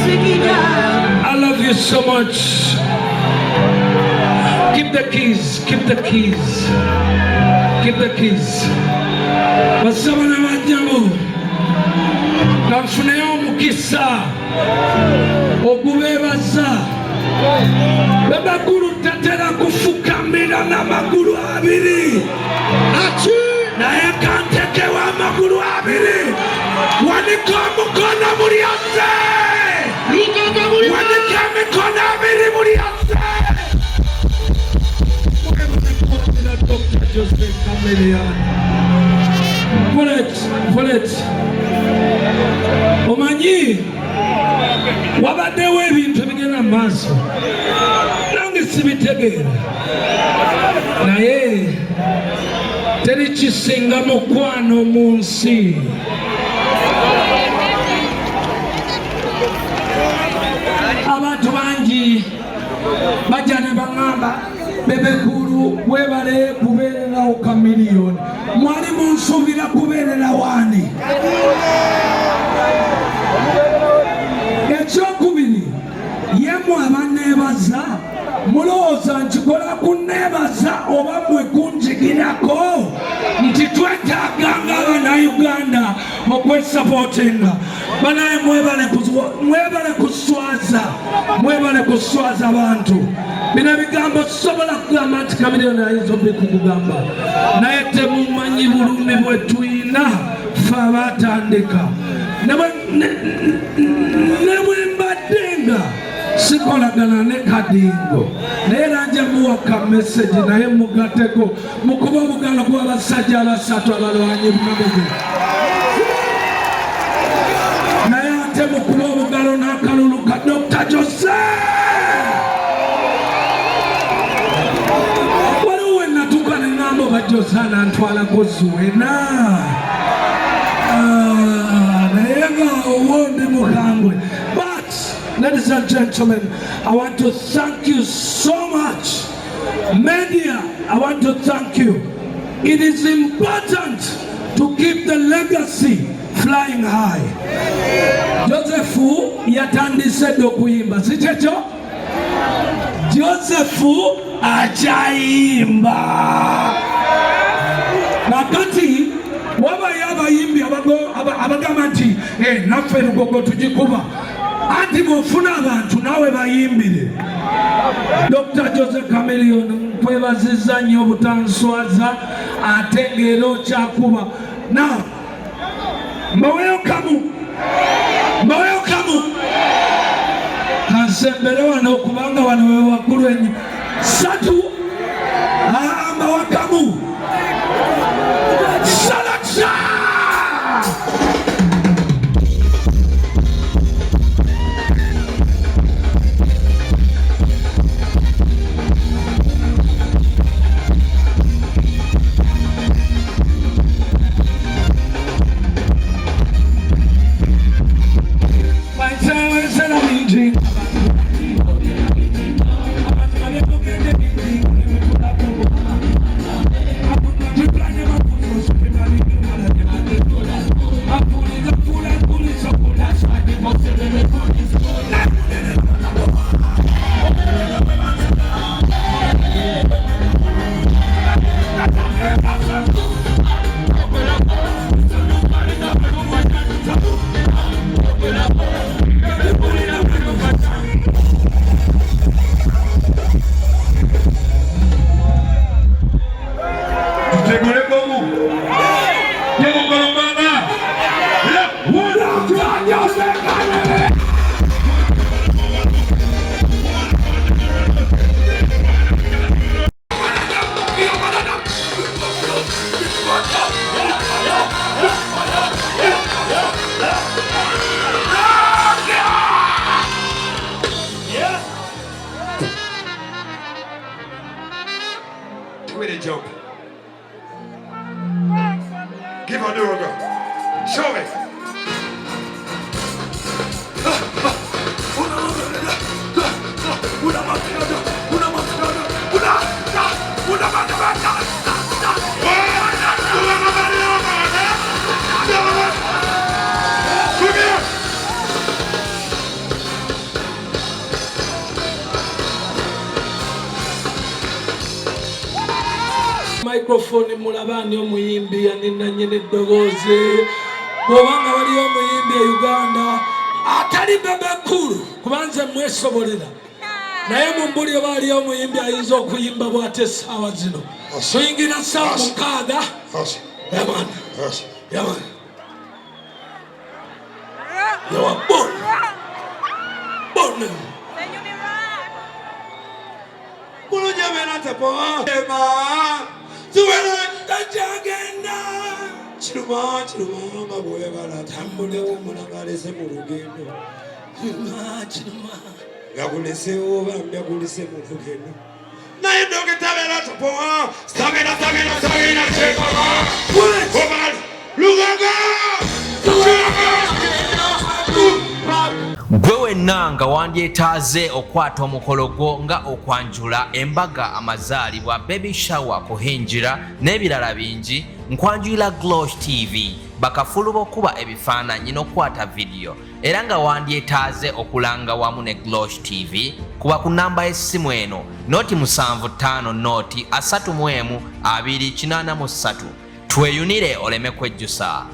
I love you so much. Keep the keys, keep the keys, keep the keys. Basabana banyamu namfuneyo mukisa okubebaza Bebecool tatera kufukamira n'amagulu abiri naye kantekewo amagulu abiri wanika mukono muri ate wanika mikono abiri muri ate Joseph Chameleon. Pull it. Amanyi, wabaddewo ebintu ebigenda mu maaso. Nange sibitegeera. Naye teri kisinga mukwano mu nsi. Abantu bangi bajja ne baŋŋamba Bebecool webale kubeererawo Chameleon. Mwali munsuubira kubeerera wani? Ekyokubiri, yemmwe abanneebaza mulowooza nkikola kunneebaza oba mmwe kunjigirako nti twetaaganga Abannayuganda okwesapootinga. Banaye mwebale kuswaza abantu. Bino ebigambo sobola kugamba nti Chameleon ayinza okubikugamba, naye temumanyi bulumi bwe tuyina ffe abaatandika. Ne bwe mbadde nga sikolagana ne Kadingo, naye era nja muwaka meseji naye mugateko mukuba obugalo gw'abasajja abasatu abalwanyi Belaze. Naye ate mukuba obugalo n'akalulu ka Dr. Jose. Waliwo we natuuka ne ŋŋamba oba Jose anantwalako Zuwena. Naye nga owondi mukambwe. Ladies and gentlemen, I want to thank you so much. Media, I want to thank you. It is important to keep the legacy flying high. Joseph yatandise okuyimba, si kyekyo? Joseph akyayimba. Nakati wabayo abayimbi abagamba nti naffe lugogo tugikuba. Anti bw'ofuna abantu naawe bayimbire. Dr. Jose Chameleon nkwebazizza nnyo obutanswaza ate ng'era okyakuba. Now, mbaweyo kamu. Kansembere wano kubanga wano we waggulu ennyo. 3 mbawa kamu. Salaksa! Jump. Give her the go. Show me. Microphone mulabani omuyimbi yaninanye n'eddoboozi. Bw'obanga waliyo omuyimbi e Uganda atali Bebecool kubanze mwesobolera, naye mumbuli oba aliyo omuyimbi ayinza okuyimba bw'ate essaawa zino. Tuyingira ssaawa 6. Yamani. You're born. Bulu jamena tepo. Ema. Zuwena Chiruma boyagala tambule omunangalese mu lugendo. Chiruma yakulese oba yakulese mu lugendo. Naye dokita bela topoa stamina cheko. Obali lugaga. Gwe wenna nga wandyetaaze okwata omukolo gwo nga okwanjula embaga amazaalibwa baby shower kuhinjira n'ebirala bingi nkwanjulira Glosh TV bakafulu b'okuba ebifaananyi n'okwata video era nga wandyetaaze okulanga wamu ne Glosh TV kuba ku namba y'essimu eno noti 75 noti 31 283 tweyunire oleme kwejjusa.